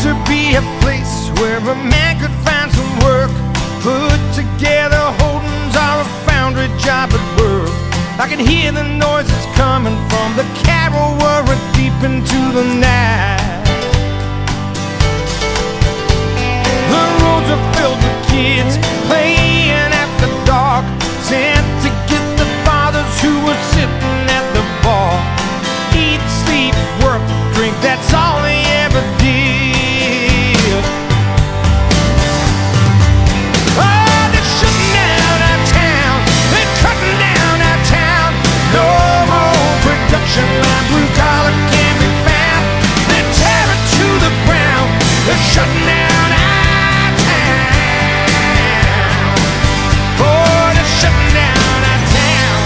to be a place where a man could find some work, put together holdings or a foundry job at work. I can hear the noises coming from the carol whirring deep into the night. The roads are filled with kids playing after dark, sent to get the fathers who were sitting at the bar. Eat, sleep, work, drink, that's all they ever did. Oh, they're shutting down our town, they're cutting down our town. No more production line, blue collar can't be found. They're tearing to the ground, they're shutting down our town. Oh, they're shutting down our town.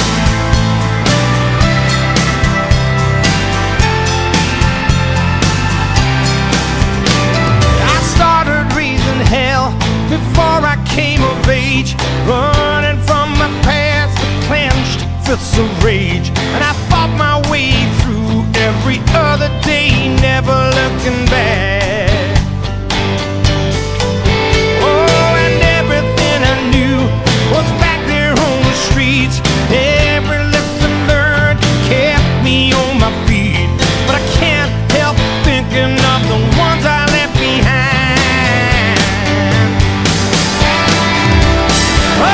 I started raising hell before I came of age, running from my past, the clenched fists of rage. And I fought my way through every other day, never looking back. Oh, and everything I knew was back there on the streets. Every lesson learned kept me on my feet, but I can't help thinking of the ones I left behind. Oh,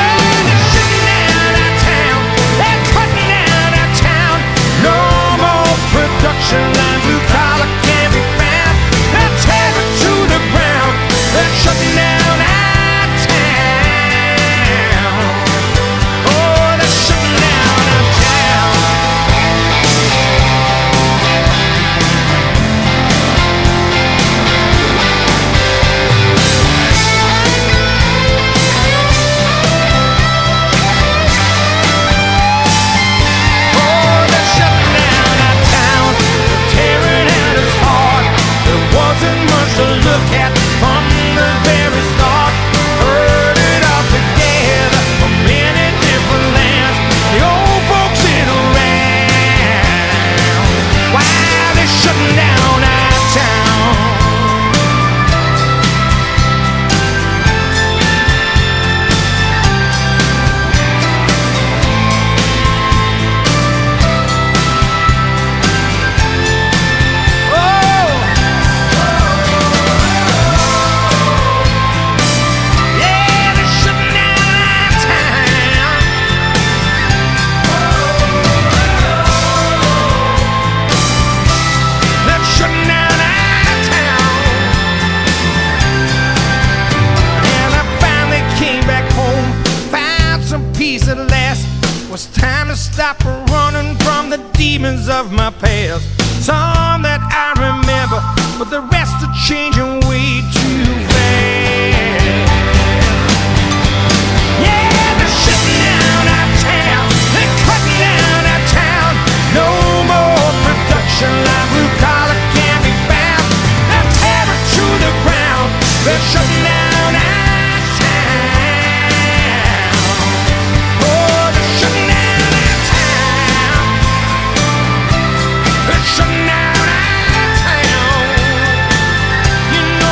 they're shutting down our town, they're cutting down our town. No more production line, blue collar can't be found. They're tearing to the ground, they're shutting down our town. Oh, they're shutting down our town. Oh, they're shutting down our town, they're tearing at us hard. There wasn't much to look at from the very start. Heard it all together from many different lands. The old folks sit around while they're shutting down our town. Oh, yeah, they're shutting down our town. They're shutting down our town. And I finally came back home, found some peace at last. Was time to stop running from the demons of my past. Some that I remember, but the rest are changing way too fast. Yeah, they're shutting down our town, they're cutting down our town. No more production line, blue collar can't be found. They're tearing to the ground, they're shutting down our town. Oh, they're shutting down our town, they're shutting down our town. You know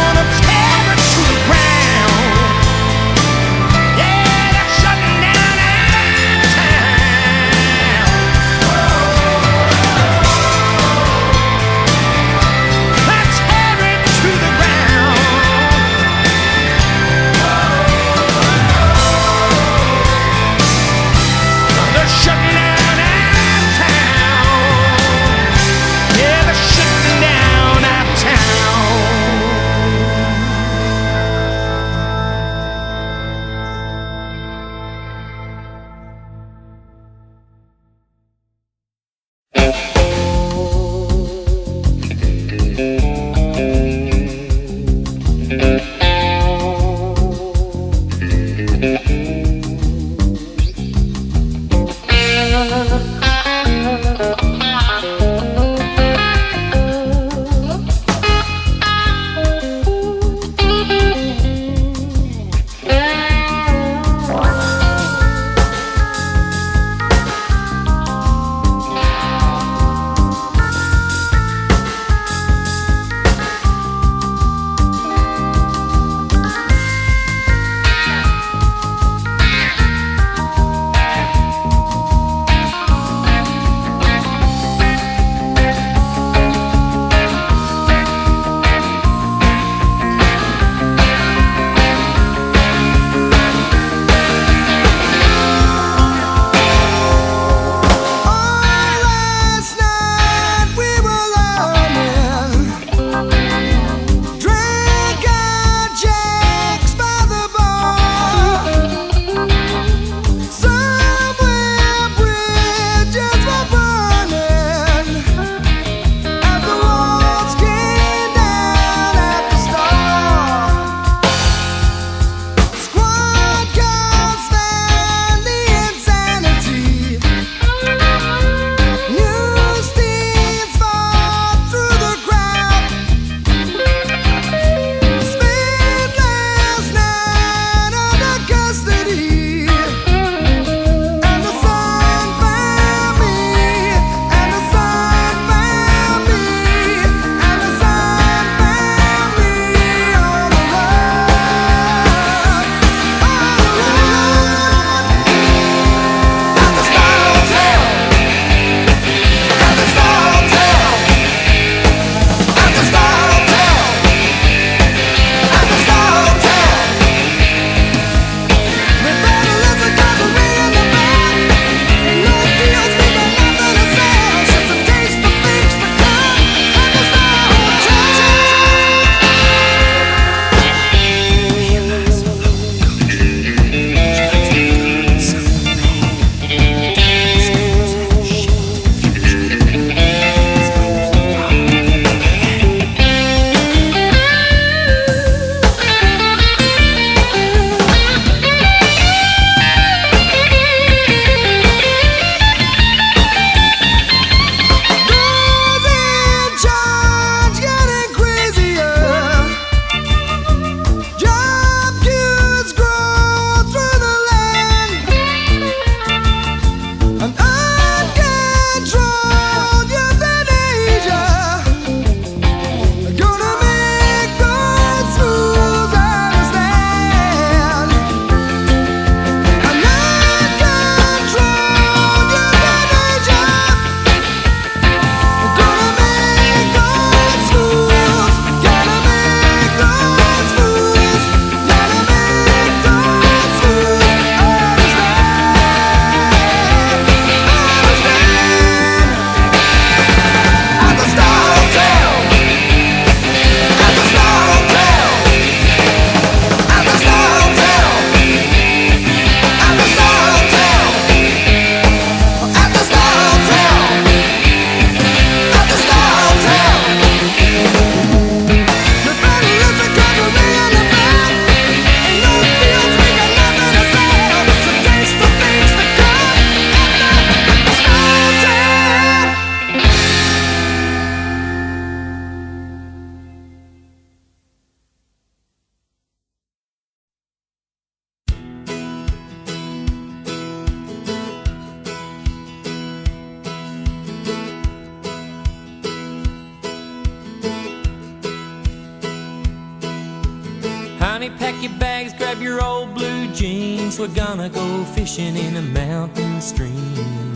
pack your bags, grab your old blue jeans. We're gonna go fishing in a mountain stream.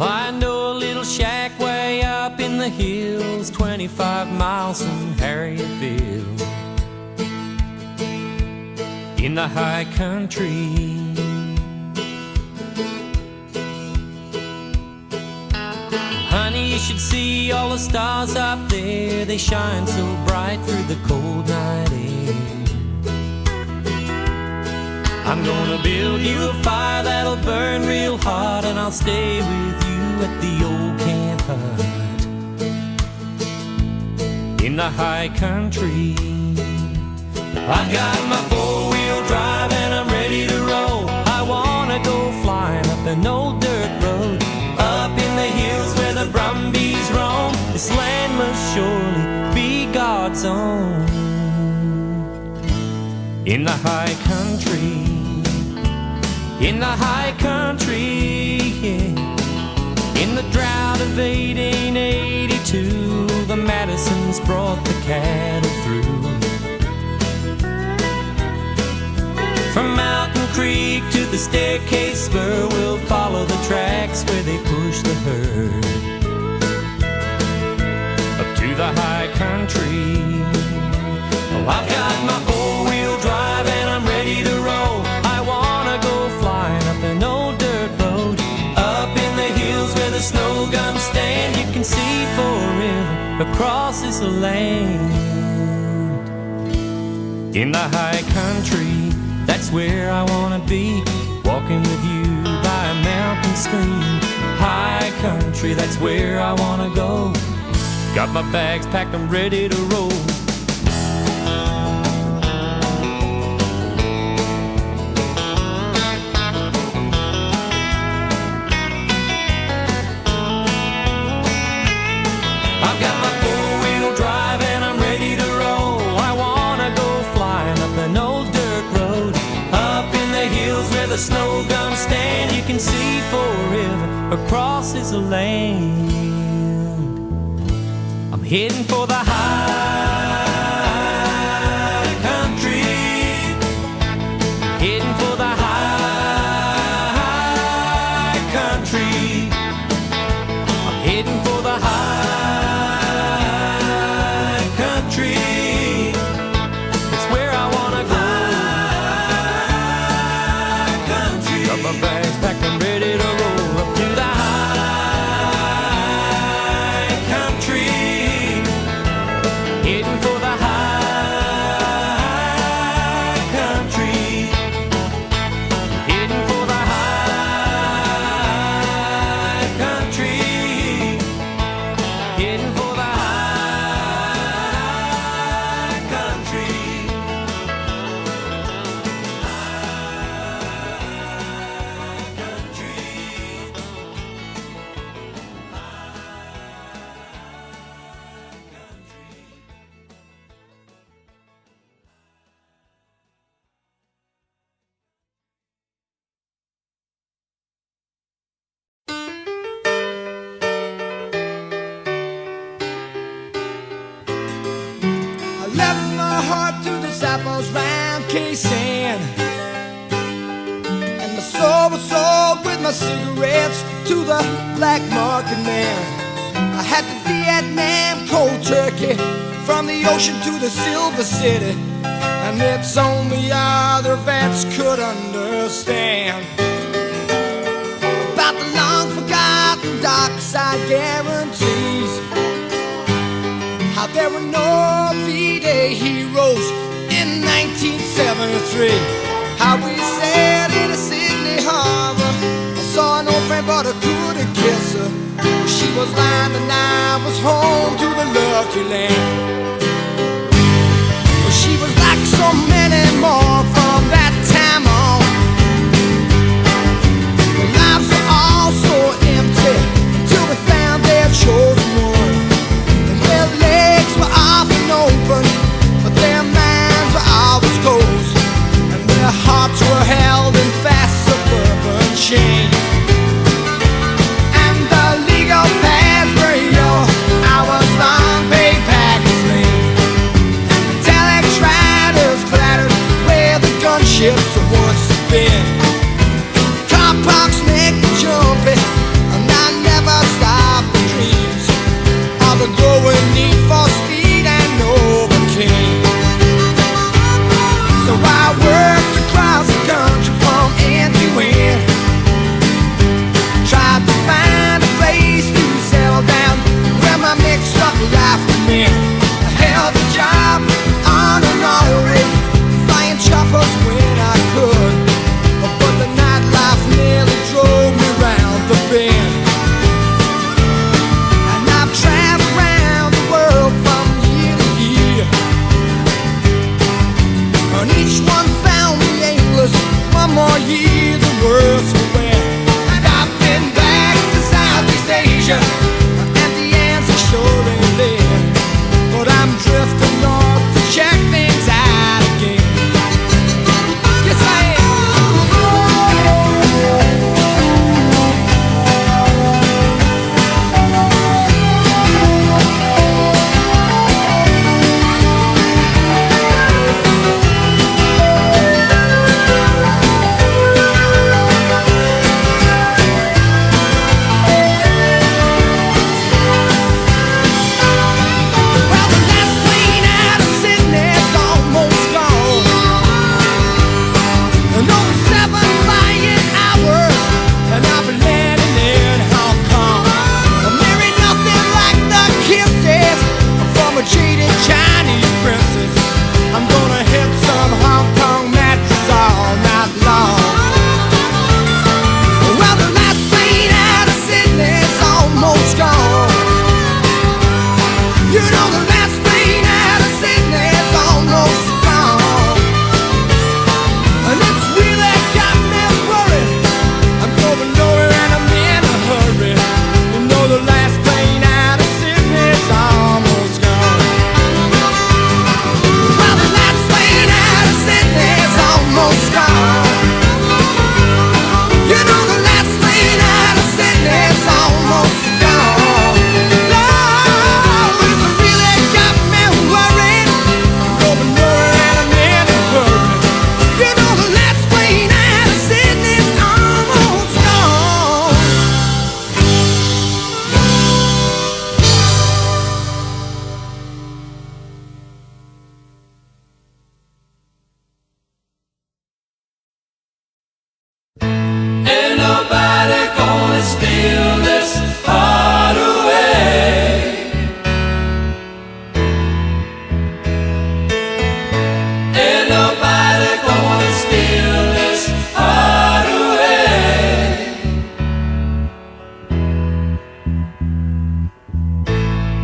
I know a little shack way up in the hills, 25 miles from Harrietville, in the high country. Honey, you should see all the stars up there. They shine so bright through the cold night air. I'm gonna build you a fire that'll burn real hot, and I'll stay with you at the old camp hut in the high country. I've got my four-wheel drive and I'm ready to roll. I wanna go flying up an old dirt road, up in the hills where the brumbies roam. This land must surely be God's own, in the high country, in the high country, yeah. In the drought of 1882, the Madisons brought the cattle through. From Mountain Creek to the Staircase Spur, we'll follow the tracks where they push the herd up to the high country. Oh, I've got my four-wheel drive and I'm ready to roll. I wanna go flying up an old dirt road, up in the hills where the snow guns stand. You can see forever across this land, in the high country. That's where I wanna be, walking with you by a mountain stream. High country, that's where I wanna go. Got my bags packed, I'm ready to roll. I've got my four-wheel drive and I'm ready to roll. I wanna go flying up an old dirt road, up in the hills where the snow guns stand. You can see forever across this land. I'm heading for the high country, heading for the high country. I'm heading for the high country. It's where I wanna go. Got my bags packed, I'm ready to roll up to the high country, heading for the high country, heading for the high country, heading for the high country. I left my heart to disciples round K-Sand, and my soul was sold with my cigarettes to the black market man. I had the Vietnam cold turkey, from the ocean to the Silver City, and it's only other vets could understand about the long forgotten dark side guarantees, how there were no V-Day heroes in 1973, how we sailed into Sydney Harbor. I saw an old friend but I couldn't kiss her. She was lying and I was home to the lucky land. She was like so many more from that time on. Their lives were all so empty till we found their chosen one. And their legs were often open, but their minds were always closed, and their hearts were held in fast suburban chains. And the legal paths were your hours long, pay packets lane. And the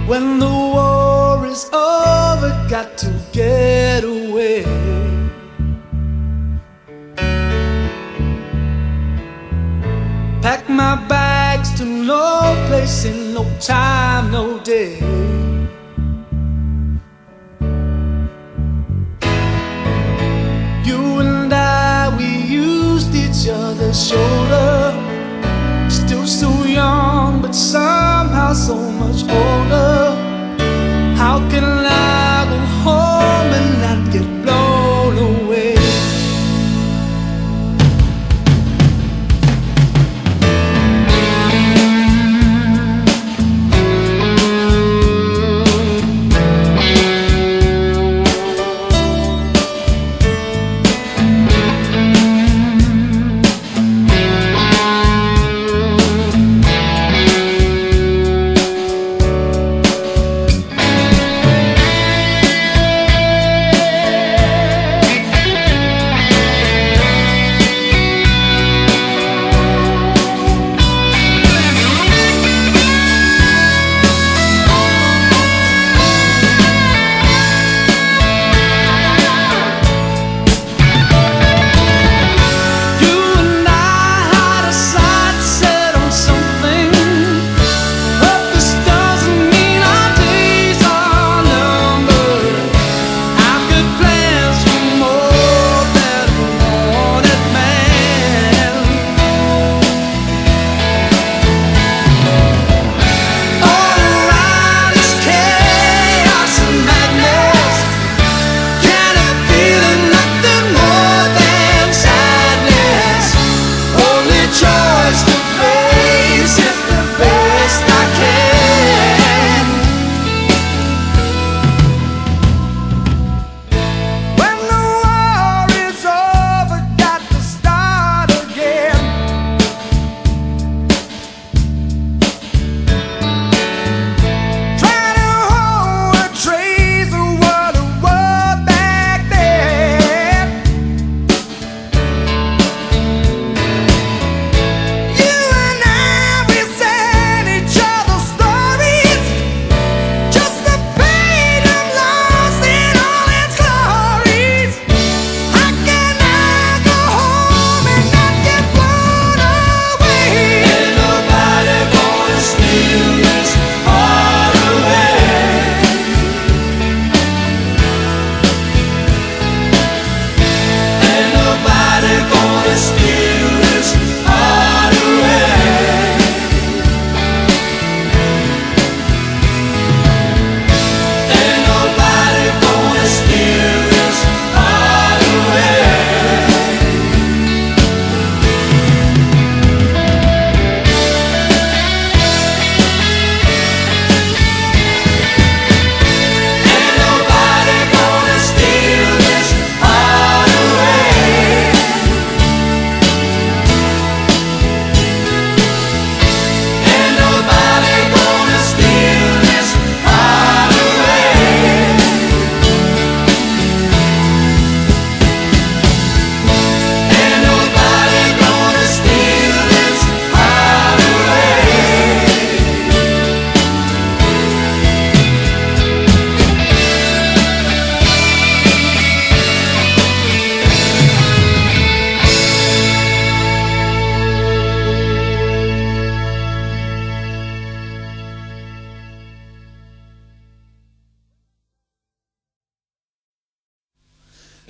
When the war is over, got to get away. Pack my bags to no place in no time, no day. You and I, we used each other's shoulder. Still so young, but somehow so much older. How can I go home and not get blown away?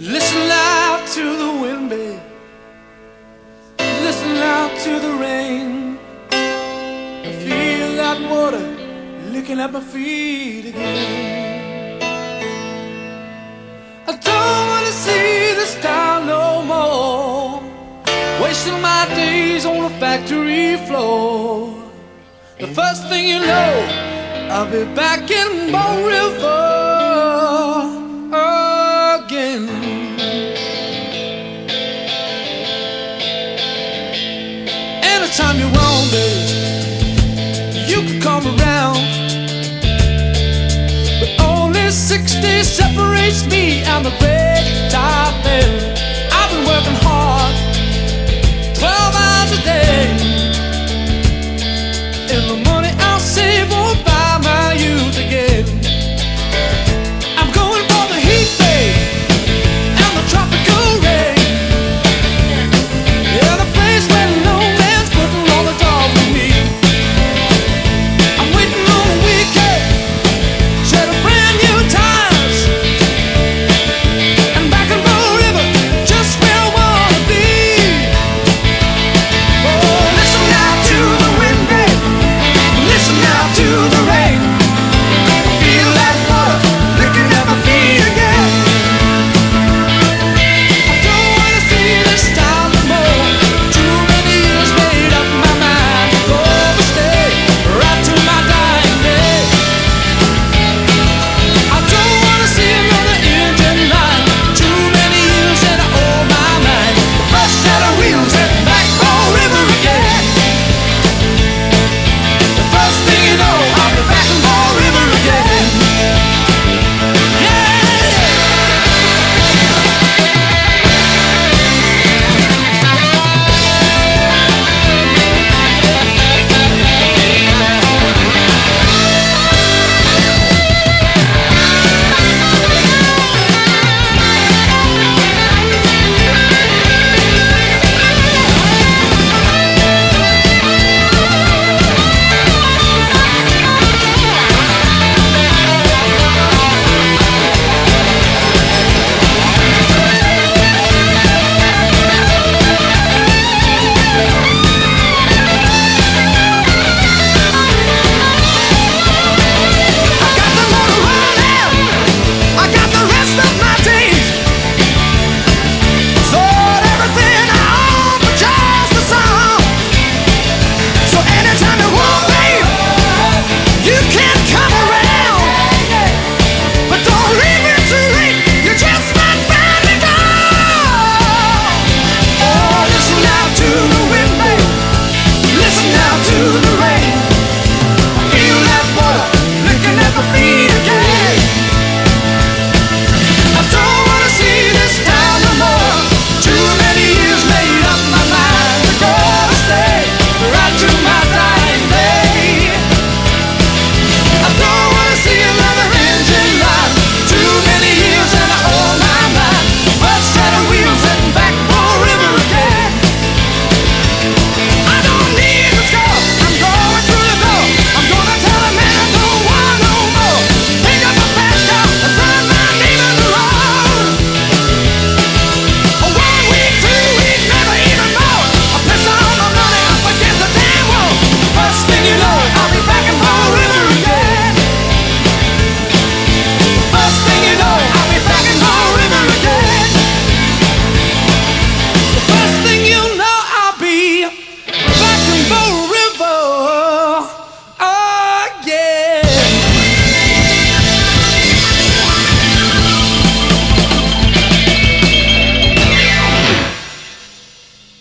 Listen loud to the wind, babe. Listen loud to the rain. I feel that water licking at my feet again. I don't wanna see this town no more, wasting my days on a factory floor. The first thing you know, I'll be back in Bone River again. Anytime you want, babe, you can come around. But only 6 days separates me and the great Tyre. I've been working hard.